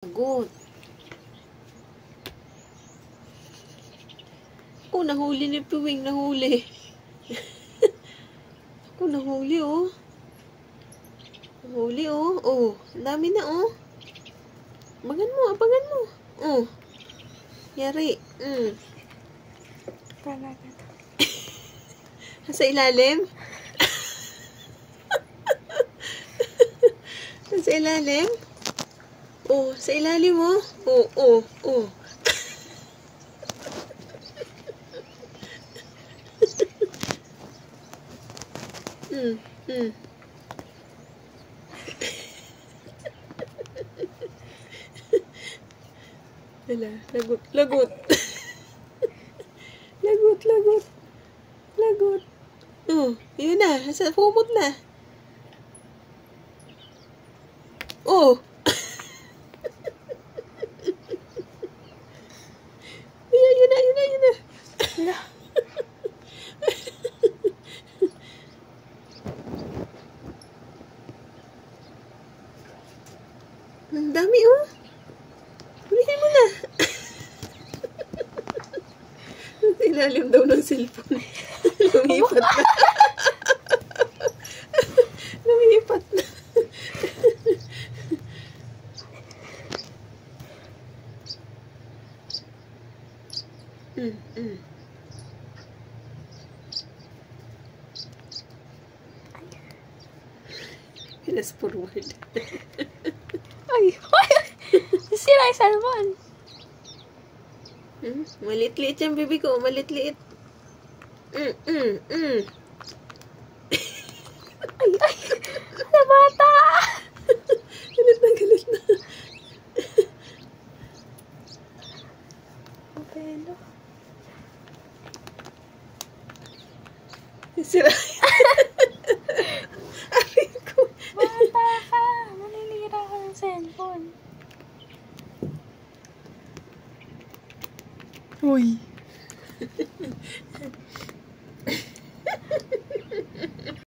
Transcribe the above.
Sagot. Oh, nahuli ni Piwing, nahuli. Oh, nahuli, oh. Nahuli, oh. Oh, ang dami na, oh. Abangan mo, abangan mo. Oh. Yari. Talaga. Sa ilalim? Sa ilalim? Oh, sa ilalim mo. Oh, oh, oh. Wala, lagot, lagot. Lagot, lagot. Lagot. Oh, yun na. Sa pumot na. Oh. Yun na, yun na, yun na. Wala. Ang dami, oh. Hulihin mo na. Ilalim daw ng cellphone. Lumipat na. Lumipat na. Pinas forward. Ay! Ay! Sira yung cellphone. Malit-liit yung baby ko. Malit-liit. Ay! Ay! Ano bata? Galit na, galit na. Pelo. Sira. Aray ko. Bata ka! Maninira ka ng cellphone. Uy.